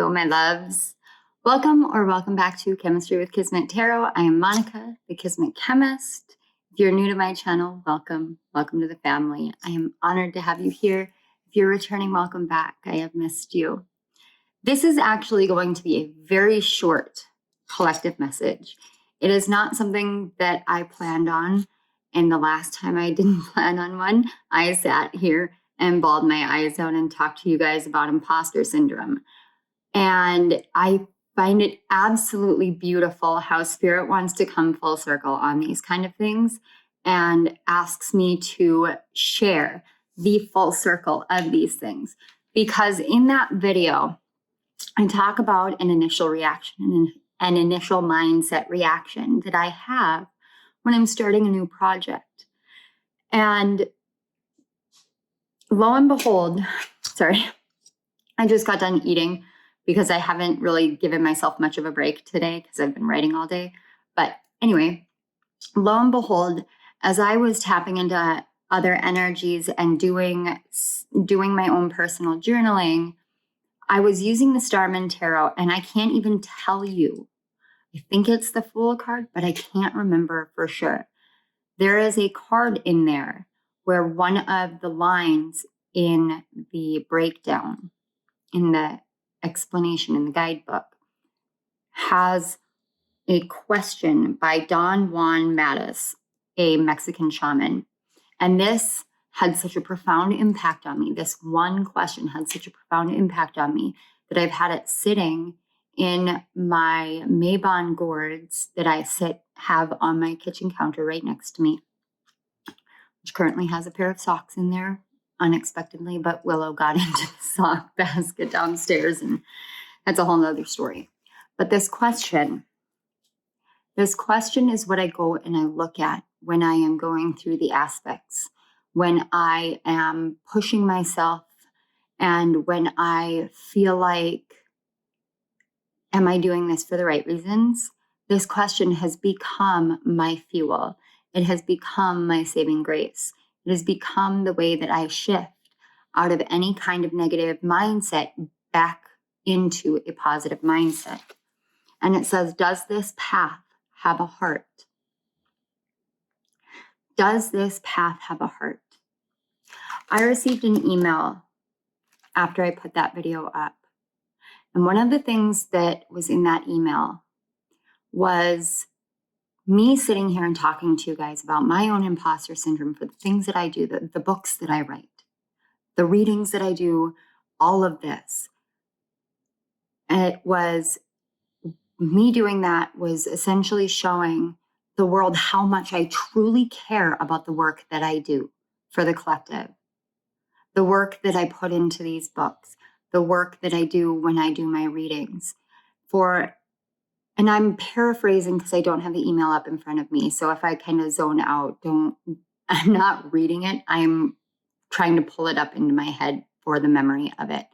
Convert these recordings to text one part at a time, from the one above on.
Hello, my loves. Welcome back to Chemistry with Kismet Tarot. I am Monica, the Kismet Chemist. If you're new to my channel, welcome to the family. I am honored to have you here. If you're returning, welcome back. I have missed you. This is actually going to be a very short collective message. It is not something that I planned on, and the last time I didn't plan on one, I sat here and bawled my eyes out and talked to you guys about imposter syndrome. And I find it absolutely beautiful how Spirit wants to come full circle on these kind of things and asks me to share the full circle of these things. Because in that video, I talk about an initial reaction, an initial mindset reaction that I have when I'm starting a new project. And lo and behold, I just got done eating because I haven't really given myself much of a break today because I've been writing all day. But anyway, lo and behold, as I was tapping into other energies and doing my own personal journaling, I was using the Starman Tarot, and I can't even tell you. I think it's the Fool card, but I can't remember for sure. There is a card in there where one of the lines in the breakdown, in the explanation in the guidebook, has a question by Don Juan Matus, a Mexican shaman. And this had such a profound impact on me. This one question had such a profound impact on me that I've had it sitting in my Maybon gourds that I have on my kitchen counter right next to me, which currently has a pair of socks in there unexpectedly, but Willow got into the sock basket downstairs, and that's a whole nother story. But this question is what I go and I look at when I am going through the aspects, when I am pushing myself, and when I feel like, am I doing this for the right reasons? This question has become my fuel. It has become my saving grace. It has become the way that I shift out of any kind of negative mindset back into a positive mindset. And it says, does this path have a heart? Does this path have a heart? I received an email after I put that video up. And one of the things that was in that email was me sitting here and talking to you guys about my own imposter syndrome for the things that I do, the books that I write, the readings that I do, all of this. And it was me doing that was essentially showing the world how much I truly care about the work that I do for the collective, the work that I put into these books, the work that I do when I do my readings. And I'm paraphrasing because I don't have the email up in front of me. So if I kind of zone out, I'm not reading it. I'm trying to pull it up into my head for the memory of it.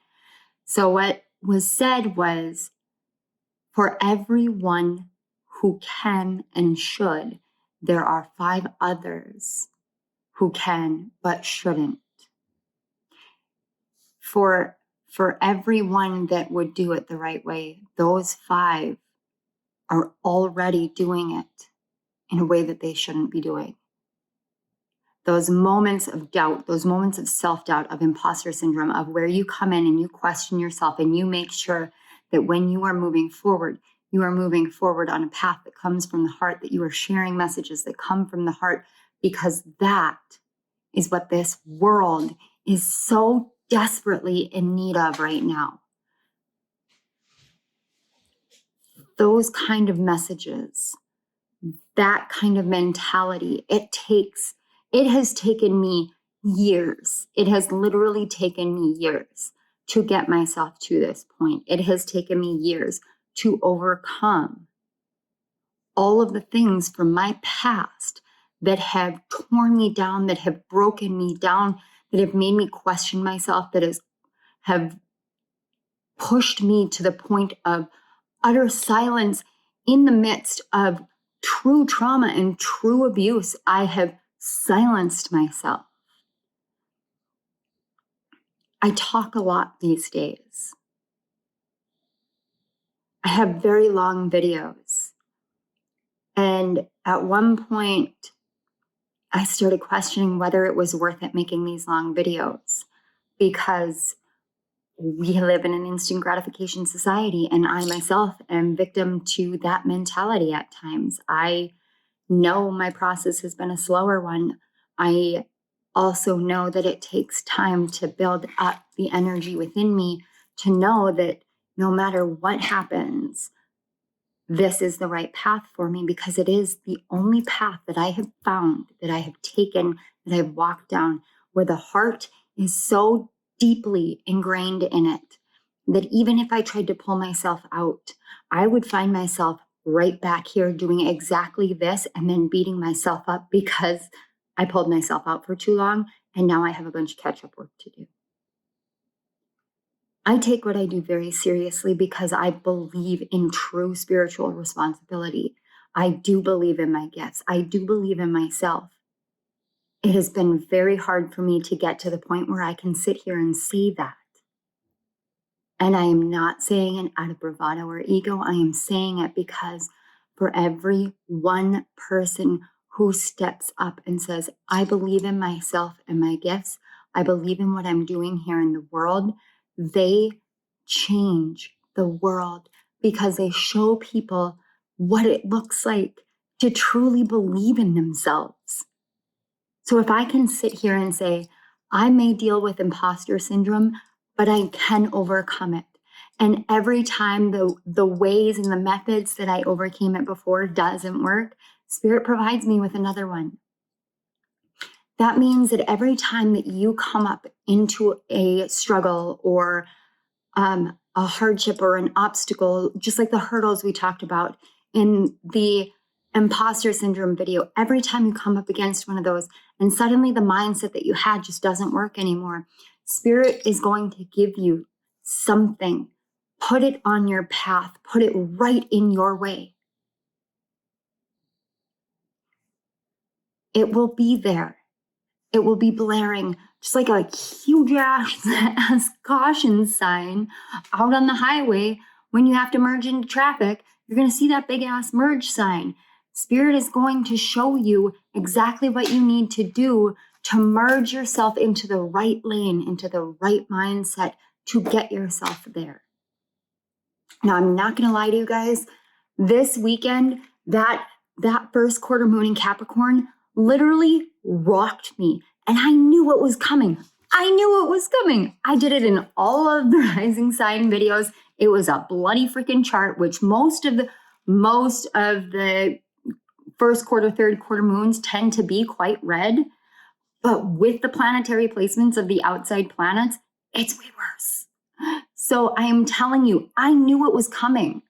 So what was said was, for everyone who can and should, there are 5 others who can but shouldn't. For everyone that would do it the right way, those 5 are already doing it in a way that they shouldn't be doing. Those moments of doubt, those moments of self-doubt, of imposter syndrome, of where you come in and you question yourself and you make sure that when you are moving forward on a path that comes from the heart, that you are sharing messages that come from the heart, because that is what this world is so desperately in need of right now. Those kind of messages, that kind of mentality, it has taken me years. It has literally taken me years to get myself to this point. It has taken me years to overcome all of the things from my past that have torn me down, that have broken me down, that have made me question myself, that have pushed me to the point of utter silence in the midst of true trauma and true abuse. I have silenced myself. I talk a lot these days. I have very long videos. And at one point, I started questioning whether it was worth it making these long videos, because we live in an instant gratification society, and I myself am victim to that mentality at times. I know my process has been a slower one. I also know that it takes time to build up the energy within me to know that no matter what happens, this is the right path for me, because it is the only path that I have found, that I have taken, that I've walked down, where the heart is so deeply ingrained in it that even if I tried to pull myself out, I would find myself right back here doing exactly this and then beating myself up because I pulled myself out for too long, and now I have a bunch of catch-up work to do. I take what I do very seriously because I believe in true spiritual responsibility. I do believe in my gifts. I do believe in myself. It has been very hard for me to get to the point where I can sit here and say that. And I am not saying it out of bravado or ego. I am saying it because for every one person who steps up and says, I believe in myself and my gifts, I believe in what I'm doing here in the world, they change the world, because they show people what it looks like to truly believe in themselves. So if I can sit here and say, I may deal with imposter syndrome, but I can overcome it. And every time the ways and the methods that I overcame it before doesn't work, Spirit provides me with another one. That means that every time that you come up into a struggle or a hardship or an obstacle, just like the hurdles we talked about in the imposter syndrome video, every time you come up against one of those and suddenly the mindset that you had just doesn't work anymore, Spirit is going to give you something. Put it on your path. Put it right in your way. It will be there. It will be blaring just like a huge ass caution sign out on the highway. When you have to merge into traffic, you're going to see that big ass merge sign. Spirit is going to show you exactly what you need to do to merge yourself into the right lane, into the right mindset to get yourself there. Now, I'm not going to lie to you guys. This weekend, that first quarter moon in Capricorn literally rocked me. And I knew what was coming. I knew it was coming. I did it in all of the rising sign videos. It was a bloody freaking chart, which most of the first quarter, third quarter moons tend to be quite red. But with the planetary placements of the outside planets, it's way worse. So I am telling you, I knew it was coming.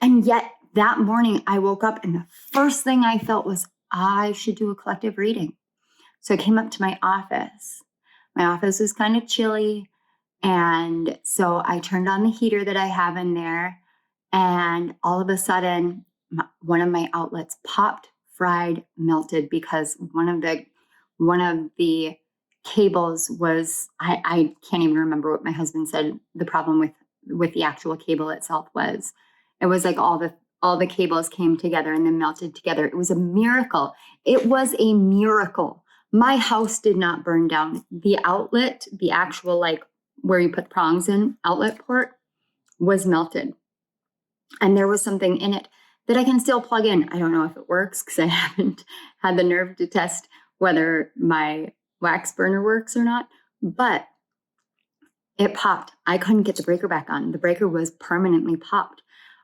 And yet that morning I woke up and the first thing I felt was I should do a collective reading. So I came up to my office. My office was kind of chilly. And so I turned on the heater that I have in there. And all of a sudden, one of my outlets popped, fried, melted, because one of the cables was, I can't even remember what my husband said the problem with the actual cable itself was. It was like all the cables came together and then melted together. It was a miracle. It was a miracle. My house did not burn down. The outlet, the actual like where you put prongs in, outlet port, was melted. And there was something in it that I can still plug in. I don't know if it works because I haven't had the nerve to test whether my wax burner works or not, but it popped. I couldn't get the breaker back on. The breaker was permanently popped.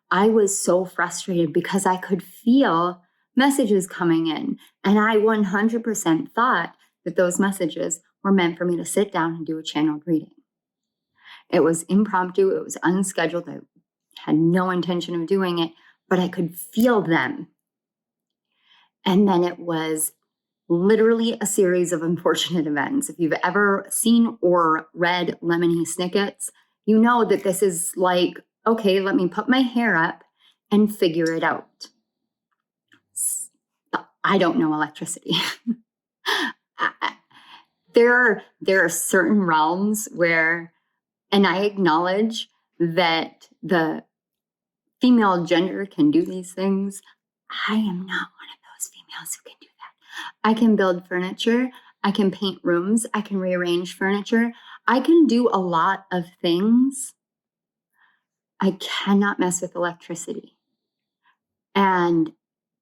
I was so frustrated because I could feel messages coming in. And I 100% thought that those messages were meant for me to sit down and do a channeled reading. It was impromptu. It was unscheduled. I had no intention of doing it, but I could feel them. And then it was literally a series of unfortunate events. If you've ever seen or read Lemony Snicket's, you know that this is like, okay, let me put my hair up and figure it out. I don't know electricity. There are certain realms where, and I acknowledge that the female gender can do these things. I am not one of those females who can do that. I can build furniture. I can paint rooms. I can rearrange furniture. I can do a lot of things. I cannot mess with electricity. And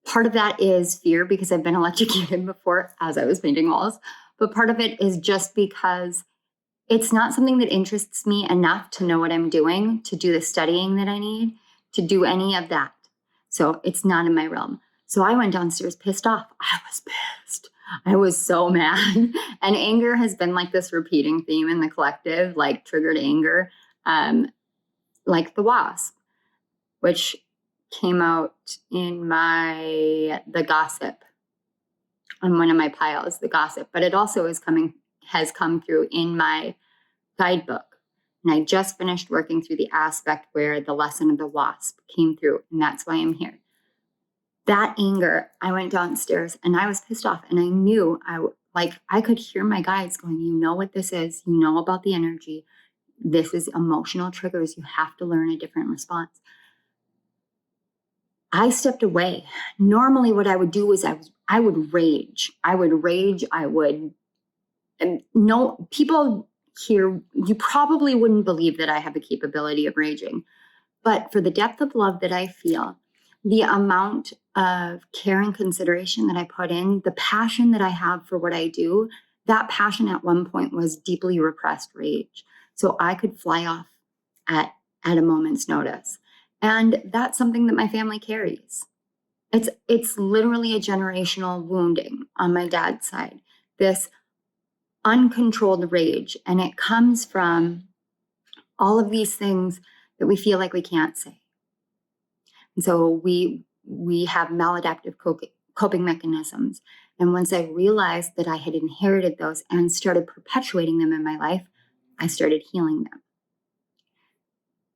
part of that is fear because I've been electrocuted before as I was painting walls. But part of it is just because it's not something that interests me enough to know what I'm doing, to do the studying that I need, to do any of that. So it's not in my realm. So I went downstairs pissed off. I was pissed. I was so mad. And anger has been like this repeating theme in the collective, like triggered anger, like the wasp, which came out in the gossip on one of my piles, the gossip, but it also has come through in my guidebook. And I just finished working through the aspect where the lesson of the wasp came through, and that's why I'm here. That anger, I went downstairs and I was pissed off, and I knew I could hear my guides going, you know what this is, you know about the energy. This is emotional triggers. You have to learn a different response. I stepped away. Normally what I would do is I would rage. And no, people here, you probably wouldn't believe that I have the capability of raging. But for the depth of love that I feel, the amount of care and consideration that I put in, the passion that I have for what I do, that passion at one point was deeply repressed rage. So I could fly off at a moment's notice. And that's something that my family carries. It's literally a generational wounding on my dad's side, this uncontrolled rage. And it comes from all of these things that we feel like we can't say. And so we have maladaptive coping mechanisms. And once I realized that I had inherited those and started perpetuating them in my life, I started healing them.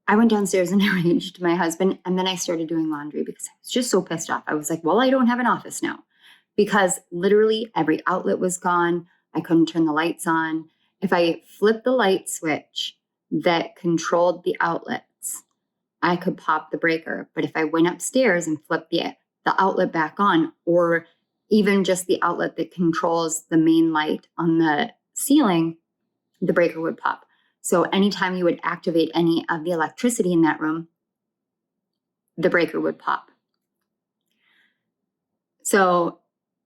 I went downstairs and I raged to my husband, and then I started doing laundry because I was just so pissed off. I was like, well, I don't have an office now, because literally every outlet was gone. I couldn't turn the lights on. If I flipped the light switch that controlled the outlets, I could pop the breaker. But if I went upstairs and flipped the outlet back on, or even just the outlet that controls the main light on the ceiling, the breaker would pop. So anytime you would activate any of the electricity in that room, the breaker would pop. So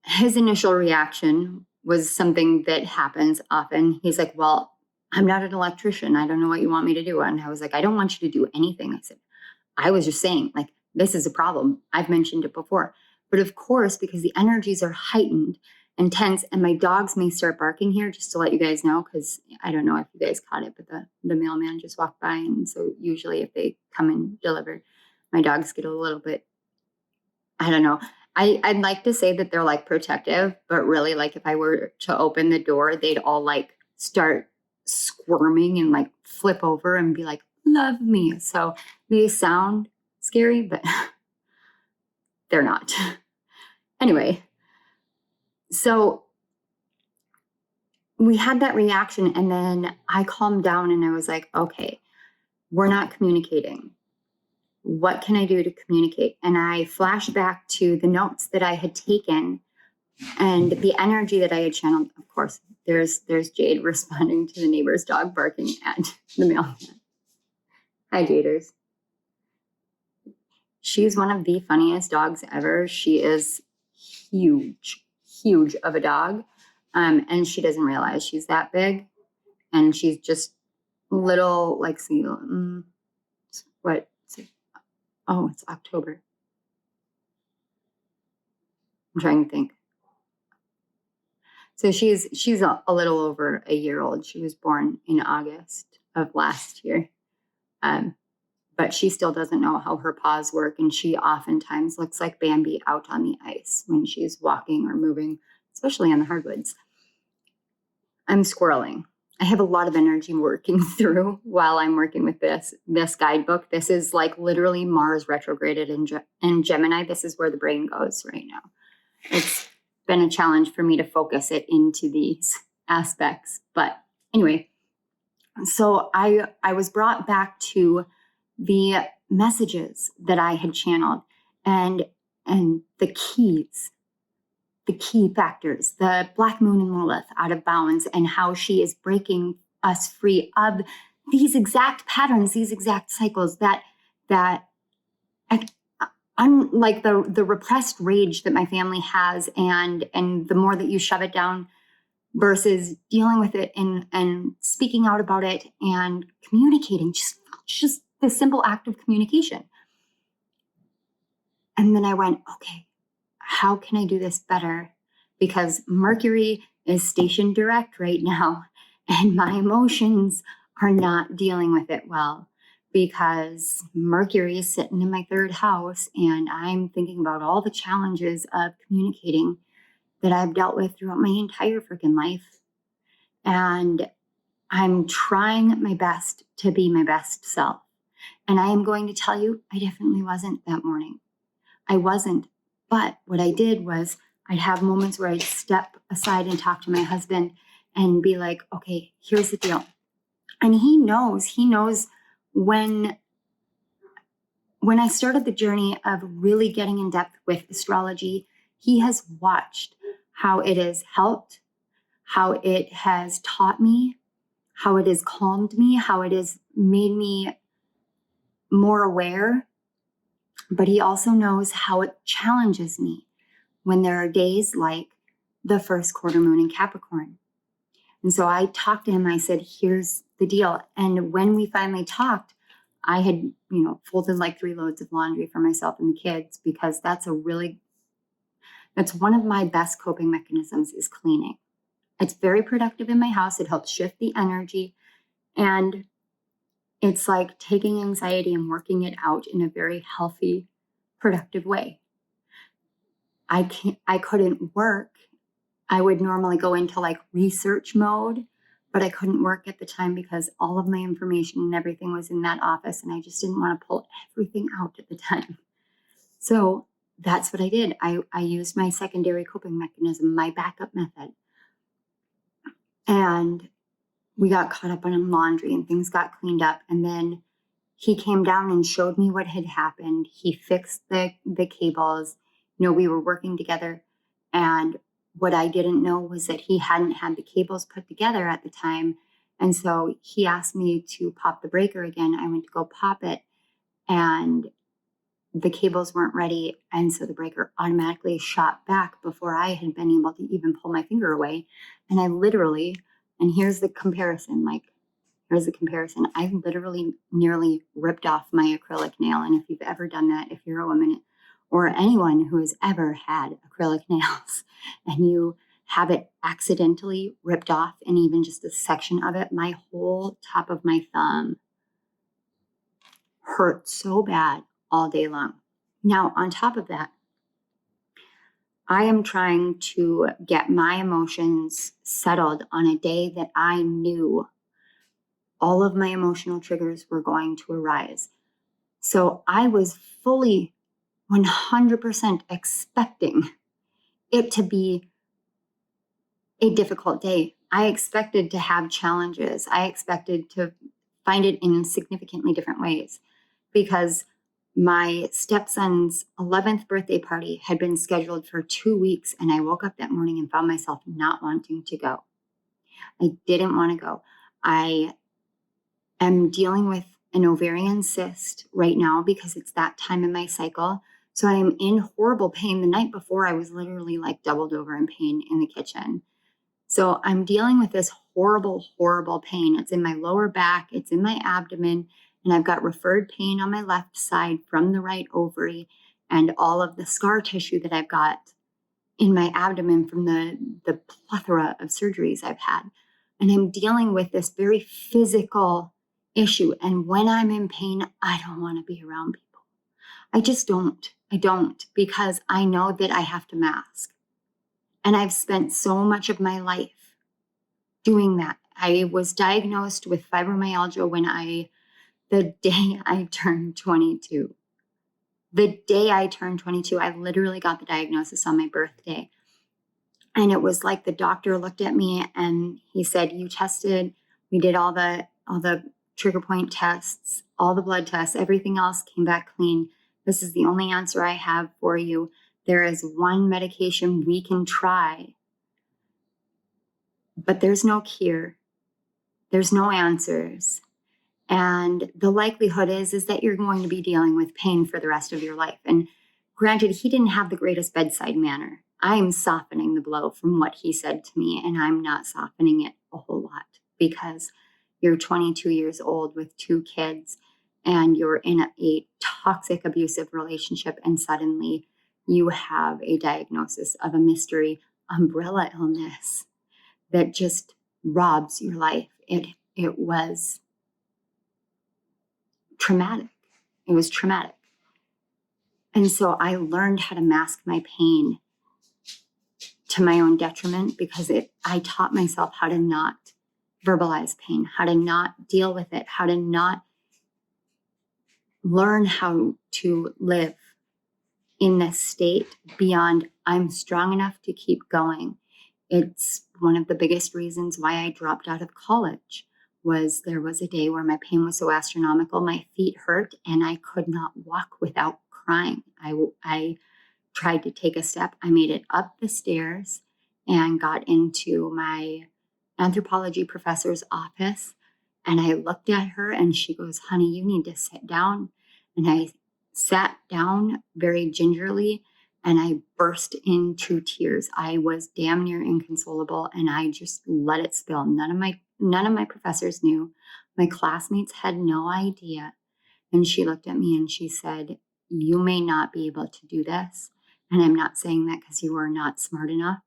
his initial reaction was something that happens often. He's like, well, I'm not an electrician. I don't know what you want me to do. And I was like, I don't want you to do anything. I said, I was just saying, like, this is a problem. I've mentioned it before. But of course, because the energies are heightened and tense, and my dogs may start barking here, just to let you guys know, because I don't know if you guys caught it, but the mailman just walked by. And so usually if they come and deliver, my dogs get a little bit, I don't know. I'd like to say that they're like protective, but really, like, if I were to open the door, they'd all like start squirming and like flip over and be like, love me. So they sound scary, but they're not. Anyway, so we had that reaction, and then I calmed down and I was like, okay, we're not communicating. What can I do to communicate? And I flashed back to the notes that I had taken and the energy that I had channeled. Of course, there's Jade responding to the neighbor's dog barking at the mailman. Hi, Jaders. She's one of the funniest dogs ever. She is huge of a dog. And she doesn't realize she's that big. And she's just little, like, oh, it's October. I'm trying to think. So she's a little over a year old. She was born in August of last year. But she still doesn't know how her paws work. And she oftentimes looks like Bambi out on the ice when she's walking or moving, especially on the hardwoods. I'm squirreling. I have a lot of energy working through while I'm working with this guidebook. This is like literally Mars retrograded in Gemini. This is where the brain goes right now. It's been a challenge for me to focus it into these aspects. But anyway, so I was brought back to the messages that I had channeled and the key factors, the Black Moon and Lilith out of bounds, and how she is breaking us free of these exact patterns, these exact cycles that unlike the repressed rage that my family has, and the more that you shove it down versus dealing with it and speaking out about it and communicating, just the simple act of communication. And then I went, okay, how can I do this better? Because Mercury is stationed direct right now, and my emotions are not dealing with it well, because Mercury is sitting in my 3rd house, and I'm thinking about all the challenges of communicating that I've dealt with throughout my entire freaking life. And I'm trying my best to be my best self. And I am going to tell you, I definitely wasn't that morning. I wasn't. But what I did was I'd have moments where I'd step aside and talk to my husband and be like, okay, here's the deal. And he knows when I started the journey of really getting in depth with astrology, he has watched how it has helped, how it has taught me, how it has calmed me, how it has made me more aware. But he also knows how it challenges me when there are days like the first quarter moon in Capricorn. And so I talked to him. I said, here's the deal. And when we finally talked, I had, folded like 3 loads of laundry for myself and the kids, because that's one of my best coping mechanisms, is cleaning. It's very productive in my house. It helps shift the energy. And it's like taking anxiety and working it out in a very healthy, productive way. I couldn't work. I would normally go into like research mode, but I couldn't work at the time because all of my information and everything was in that office, and I just didn't want to pull everything out at the time. So that's what I did. I used my secondary coping mechanism, my backup method. And we got caught up on laundry and things got cleaned up. And then he came down and showed me what had happened. He fixed the cables. We were working together. And what I didn't know was that he hadn't had the cables put together at the time. And so he asked me to pop the breaker again. I went to go pop it, and the cables weren't ready. And so the breaker automatically shot back before I had been able to even pull my finger away. And I literally, and here's the comparison, I literally nearly ripped off my acrylic nail. And if you've ever done that, if you're a woman or anyone who has ever had acrylic nails and you have it accidentally ripped off, and even just a section of it, my whole top of my thumb hurt so bad all day long. Now, on top of that, I am trying to get my emotions settled on a day that I knew all of my emotional triggers were going to arise. So I was fully 100% expecting it to be a difficult day. I expected to have challenges. I expected to find it in significantly different ways, because my stepson's 11th birthday party had been scheduled for 2 weeks, and I woke up that morning and found myself not wanting to go. I didn't want to go. I am dealing with an ovarian cyst right now because it's that time in my cycle. So I am in horrible pain. The night before, I was literally like doubled over in pain in the kitchen. So I'm dealing with this horrible, horrible pain. It's in my lower back. It's in my abdomen. And I've got referred pain on my left side from the right ovary, and all of the scar tissue that I've got in my abdomen from the plethora of surgeries I've had. And I'm dealing with this very physical issue. And when I'm in pain, I don't want to be around people. I just don't. I don't, because I know that I have to mask. And I've spent so much of my life doing that. I was diagnosed with fibromyalgia the day I turned 22. The day I turned 22, I literally got the diagnosis on my birthday. And it was like the doctor looked at me and he said, "You tested, we did all the trigger point tests, all the blood tests, everything else came back clean. This is the only answer I have for you. There is one medication we can try, but there's no cure. There's no answers. And the likelihood is that you're going to be dealing with pain for the rest of your life. And granted, he didn't have the greatest bedside manner. I'm softening the blow from what he said to me, and I'm not softening it a whole lot because you're 22 years old with 2 kids and you're in a toxic, abusive relationship, and suddenly you have a diagnosis of a mystery umbrella illness that just robs your life. It was traumatic. It was traumatic. And so I learned how to mask my pain to my own detriment because I taught myself how to not verbalize pain, how to not deal with it, how to not learn how to live in this state beyond I'm strong enough to keep going. It's one of the biggest reasons why I dropped out of college. There was a day where my pain was so astronomical, my feet hurt, and I could not walk without crying. I tried to take a step. I made it up the stairs and got into my anthropology professor's office. And I looked at her and she goes, "Honey, you need to sit down." And I sat down very gingerly and I burst into tears. I was damn near inconsolable and I just let it spill. None of my professors knew. My classmates had no idea. And she looked at me and she said, "You may not be able to do this. And I'm not saying that because you are not smart enough,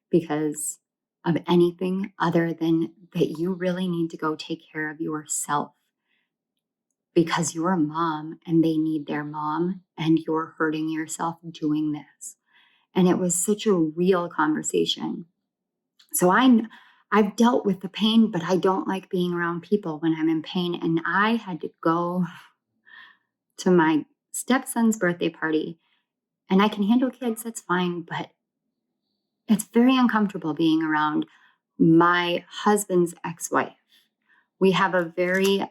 because of anything other than that you really need to go take care of yourself because you're a mom and they need their mom and you're hurting yourself doing this." And it was such a real conversation. So I've dealt with the pain, but I don't like being around people when I'm in pain. And I had to go to my stepson's birthday party, and I can handle kids, that's fine, but it's very uncomfortable being around my husband's ex-wife. We have a very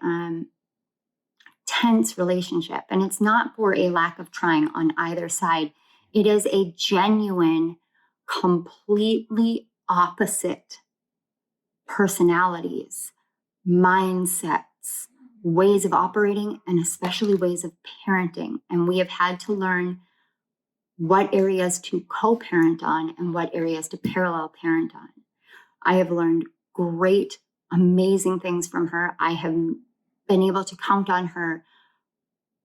tense relationship, and it's not for a lack of trying on either side. It is a genuine, completely opposite personalities, mindsets, ways of operating, and especially ways of parenting. And we have had to learn what areas to co-parent on and what areas to parallel parent on. I have learned great, amazing things from her. I have been able to count on her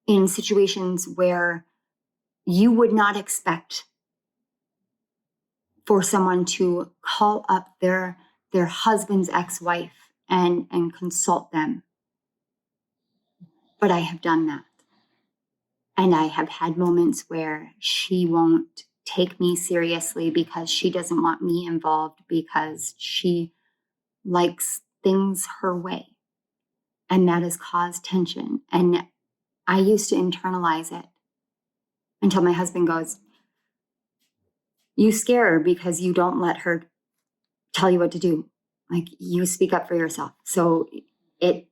in situations where you would not expect for someone to call up their husband's ex-wife and consult them. But I have done that. And I have had moments where she won't take me seriously because she doesn't want me involved because she likes things her way. And that has caused tension. And I used to internalize it until my husband goes, "You scare her because you don't let her tell you what to do. Like, you speak up for yourself." So it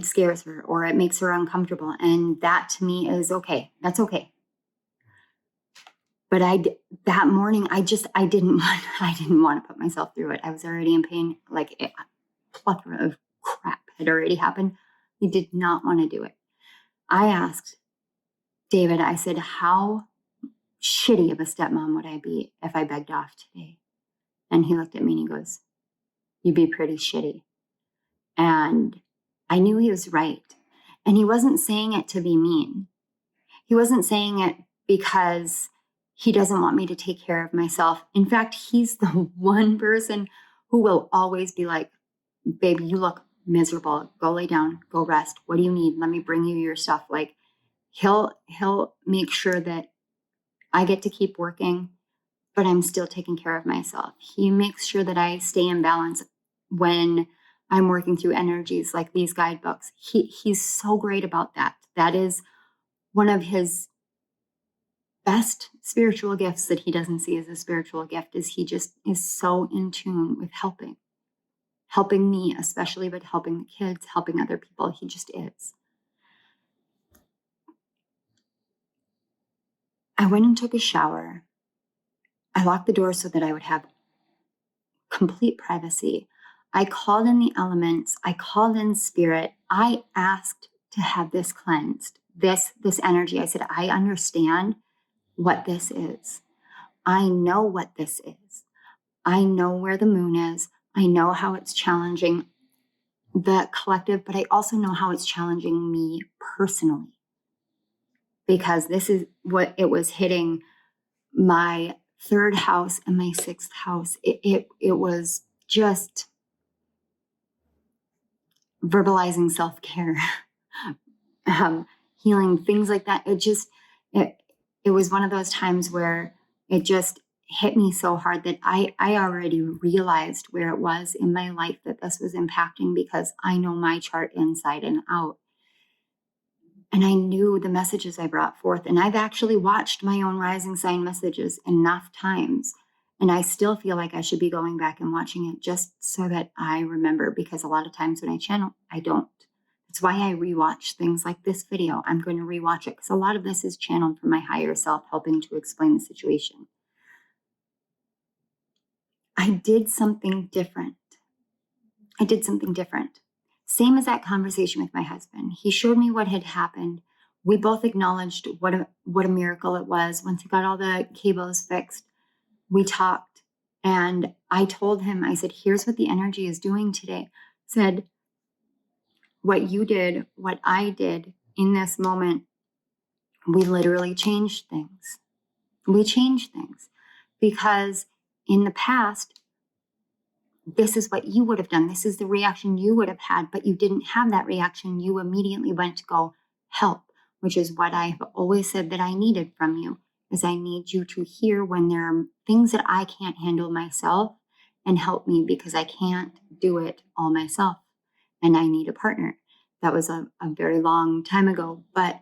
scares her or it makes her uncomfortable. And that to me is okay. That's okay. But that morning, I didn't want to put myself through it. I was already in pain. Like, a plethora of crap had already happened. I did not want to do it. I asked David, I said, "How shitty of a stepmom would I be if I begged off today?" And he looked at me and he goes, "You'd be pretty shitty." And I knew he was right. And he wasn't saying it to be mean. He wasn't saying it because he doesn't want me to take care of myself. In fact, he's the one person who will always be like, "Baby, you look miserable. Go lay down, go rest. What do you need? Let me bring you your stuff." Like, he'll make sure that I get to keep working, but I'm still taking care of myself. He makes sure that I stay in balance when I'm working through energies like these guidebooks. He's so great about that. That is one of his best spiritual gifts that he doesn't see as a spiritual gift, is he just is so in tune with helping me especially, but helping the kids, helping other people. He just is. I went and took a shower. I locked the door so that I would have complete privacy. I called in the elements. I called in spirit. I asked to have this cleansed, this energy. I said, I understand what this is. I know what this is. I know where the moon is. I know how it's challenging the collective, but I also know how it's challenging me personally, because this is what it was hitting my third house and my sixth house. It was just verbalizing self-care, healing, things like that. It was one of those times where it just hit me so hard that I already realized where it was in my life that this was impacting, because I know my chart inside and out. And I knew the messages I brought forth. And I've actually watched my own rising sign messages enough times. And I still feel like I should be going back and watching it just so that I remember, because a lot of times when I channel, I don't. That's why I rewatch things like this video. I'm going to rewatch it because a lot of this is channeled from my higher self, helping to explain the situation. I did something different. Same as that conversation with my husband. He showed me what had happened. We both acknowledged what a miracle it was. Once he got all the cables fixed, we talked, and I told him, I said, here's what the energy is doing today. I said, what you did, what I did in this moment, we literally changed things. We changed things because in the past, this is what you would have done. This is the reaction you would have had, but you didn't have that reaction. You immediately went to go help, which is what I've always said that I needed from you, is I need you to hear when there are things that I can't handle myself and help me, because I can't do it all myself and I need a partner. That was a very long time ago, but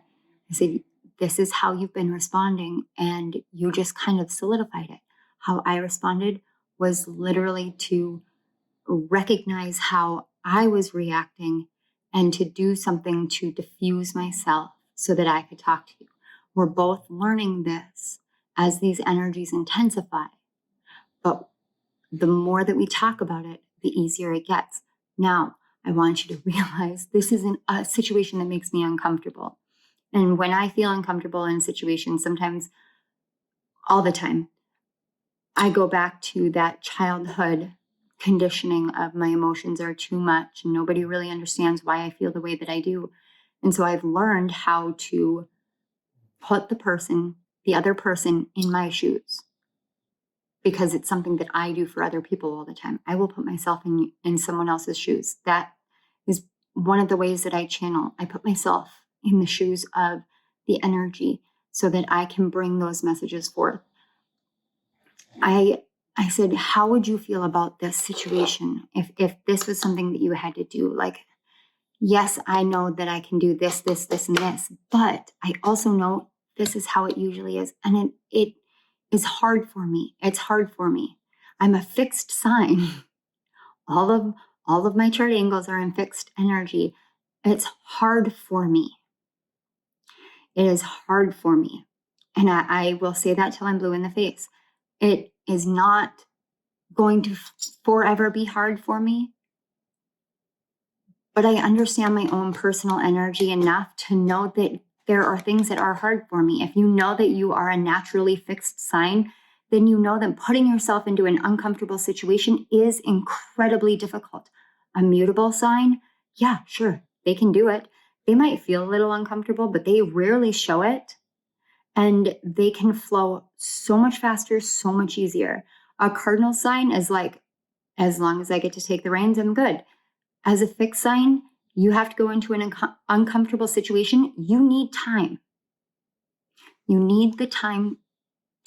I said, this is how you've been responding, and you just kind of solidified it. How I responded was literally to recognize how I was reacting and to do something to diffuse myself so that I could talk to you. We're both learning this as these energies intensify, but the more that we talk about it, the easier it gets. Now, I want you to realize this isn't a situation that makes me uncomfortable. And when I feel uncomfortable in situations, sometimes, all the time, I go back to that childhood conditioning of my emotions are too much and nobody really understands why I feel the way that I do. And so I've learned how to put the other person in my shoes, because it's something that I do for other people all the time. I will put myself in someone else's shoes. That is one of the ways that I channel. I put myself in the shoes of the energy so that I can bring those messages forth. I said, how would you feel about this situation if this was something that you had to do? Like, yes, I know that I can do this, this, this, and this, but I also know this is how it usually is. And it is hard for me. It's hard for me. I'm a fixed sign. All of my chart angles are in fixed energy. It's hard for me. It is hard for me. And I will say that till I'm blue in the face. It is not going to forever be hard for me. But I understand my own personal energy enough to know that there are things that are hard for me. If you know that you are a naturally fixed sign, then you know that putting yourself into an uncomfortable situation is incredibly difficult. A mutable sign, yeah, sure, they can do it. They might feel a little uncomfortable, but they rarely show it. And they can flow so much faster, so much easier. A cardinal sign is like, as long as I get to take the reins, I'm good. As a fixed sign, you have to go into an uncomfortable situation. You need time. You need the time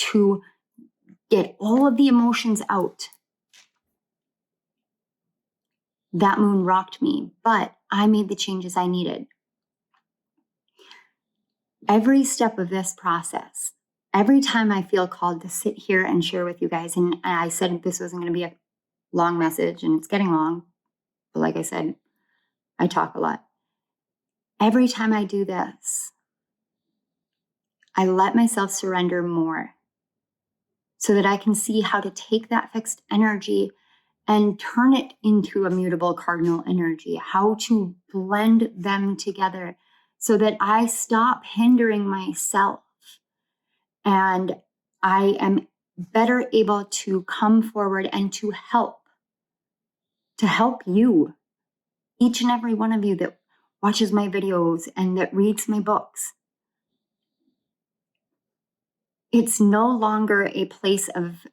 to get all of the emotions out. That moon rocked me, but I made the changes I needed. Every step of this process, every time I feel called to sit here and share with you guys, and I said this wasn't going to be a long message, and it's getting long, but like I said, I talk a lot. Every time I do this, I let myself surrender more so that I can see how to take that fixed energy and turn it into a mutable cardinal energy, how to blend them together so that I stop hindering myself and I am better able to come forward and to help you, each and every one of you that watches my videos and that reads my books. It's no longer a place of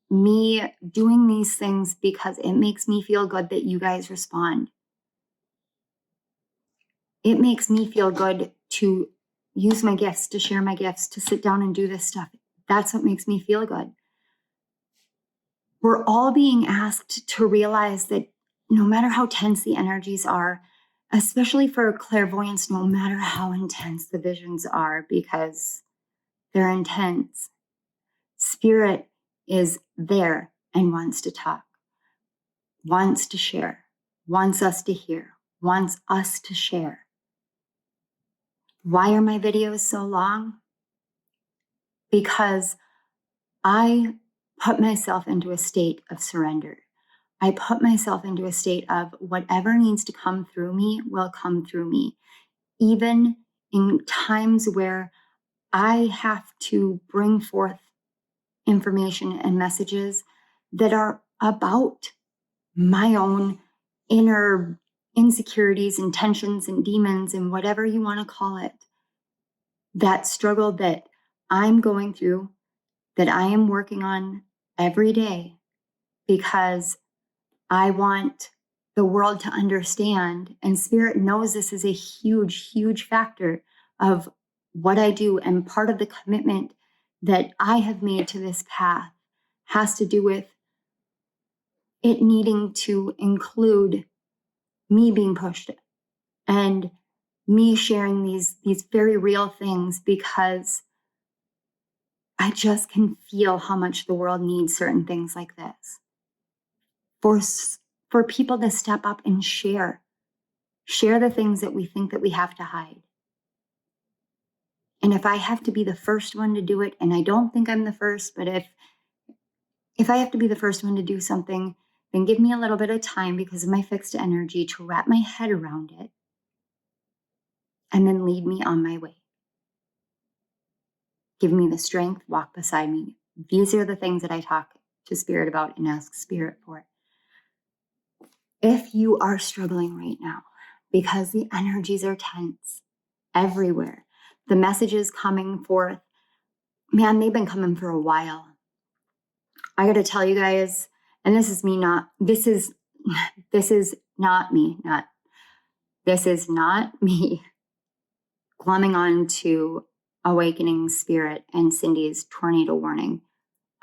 me doing these things because it makes me feel good that you guys respond. It makes me feel good to use my gifts, to share my gifts, to sit down and do this stuff. That's what makes me feel good. We're all being asked to realize that no matter how tense the energies are, especially for clairvoyance, no matter how intense the visions are, because they're intense, Spirit is there and wants to talk, wants to share, wants us to hear, wants us to share. Why are my videos so long? Because I put myself into a state of surrender. I put myself into a state of whatever needs to come through me will come through me. Even in times where I have to bring forth information and messages that are about my own inner insecurities and tensions and demons and whatever you want to call it. That struggle that I'm going through, that I am working on every day because I want the world to understand. And Spirit knows this is a huge, huge factor of what I do. And part of the commitment that I have made to this path has to do with it needing to include me being pushed and me sharing these very real things, because I just can feel how much the world needs certain things like this. For people to step up and share the things that we think that we have to hide. And if I have to be the first one to do it, and I don't think I'm the first, but if I have to be the first one to do something, then give me a little bit of time because of my fixed energy to wrap my head around it and then lead me on my way. Give me the strength, walk beside me. These are the things that I talk to Spirit about and ask Spirit for. If you are struggling right now because the energies are tense everywhere, the messages coming forth, man, they've been coming for a while. I got to tell you guys, and this is not me glomming on to Awakening Spirit and Cindy's tornado warning.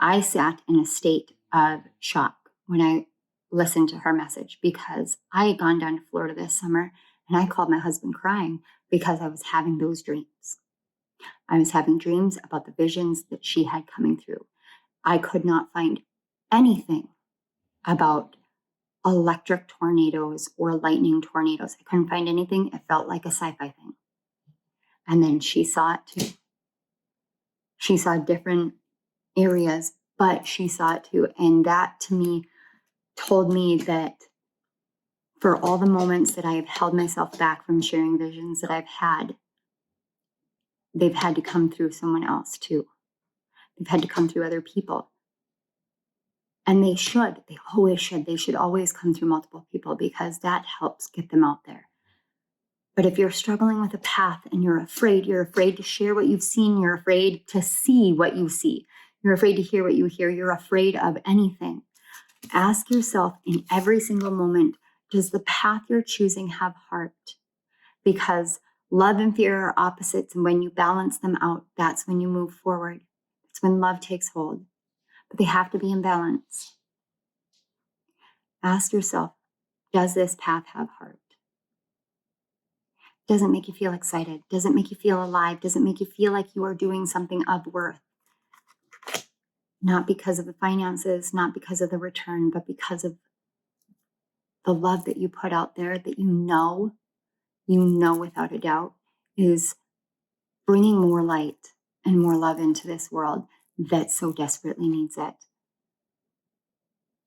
I sat in a state of shock when I listened to her message because I had gone down to Florida this summer and I called my husband crying because I was having those dreams. I was having dreams about the visions that she had coming through. I could not find anything about electric tornadoes or lightning tornadoes. I couldn't find anything. It felt like a sci-fi thing. And then she saw it too. She saw different areas, but she saw it too. And that to me told me that for all the moments that I have held myself back from sharing visions that I've had, they've had to come through someone else too. They've had to come through other people. And they always should. They should always come through multiple people because that helps get them out there. But if you're struggling with a path and you're afraid to share what you've seen, you're afraid to see what you see, you're afraid to hear what you hear, you're afraid of anything, ask yourself in every single moment, does the path you're choosing have heart? Because love and fear are opposites, and when you balance them out, that's when you move forward. It's when love takes hold. But they have to be in balance. Ask yourself, does this path have heart? Does it make you feel excited? Does it make you feel alive? Does it make you feel like you are doing something of worth? Not because of the finances, not because of the return, but because of the love that you put out there that you know without a doubt is bringing more light and more love into this world that so desperately needs it.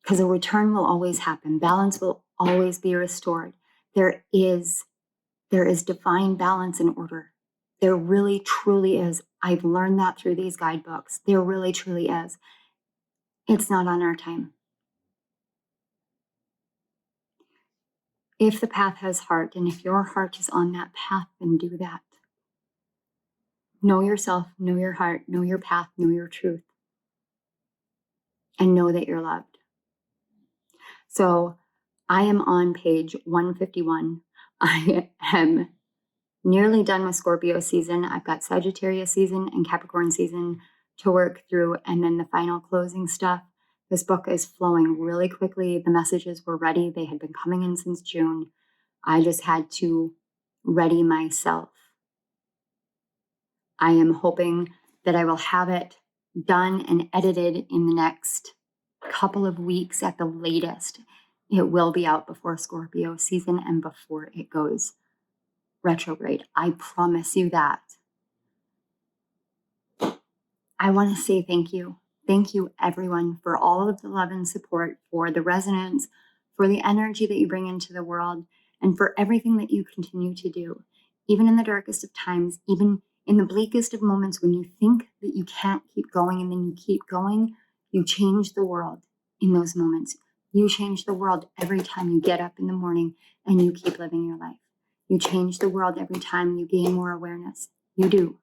Because a return will always happen. Balance will always be restored. There is divine balance and order. There really, truly is. I've learned that through these guidebooks. There really, truly is. It's not on our time. If the path has heart, and if your heart is on that path, then do that. Know yourself, know your heart, know your path, know your truth, and know that you're loved. So I am on page 151. I am nearly done with Scorpio season. I've got Sagittarius season and Capricorn season to work through, and then the final closing stuff. This book is flowing really quickly. The messages were ready. They had been coming in since June. I just had to ready myself. I am hoping that I will have it done and edited in the next couple of weeks at the latest. It will be out before Scorpio season and before it goes retrograde. I promise you that. I want to say thank you. Thank you, everyone, for all of the love and support, for the resonance, for the energy that you bring into the world, and for everything that you continue to do. Even in the darkest of times, even in the bleakest of moments when you think that you can't keep going and then you keep going, you change the world in those moments. You change the world every time you get up in the morning and you keep living your life. You change the world every time you gain more awareness. You do.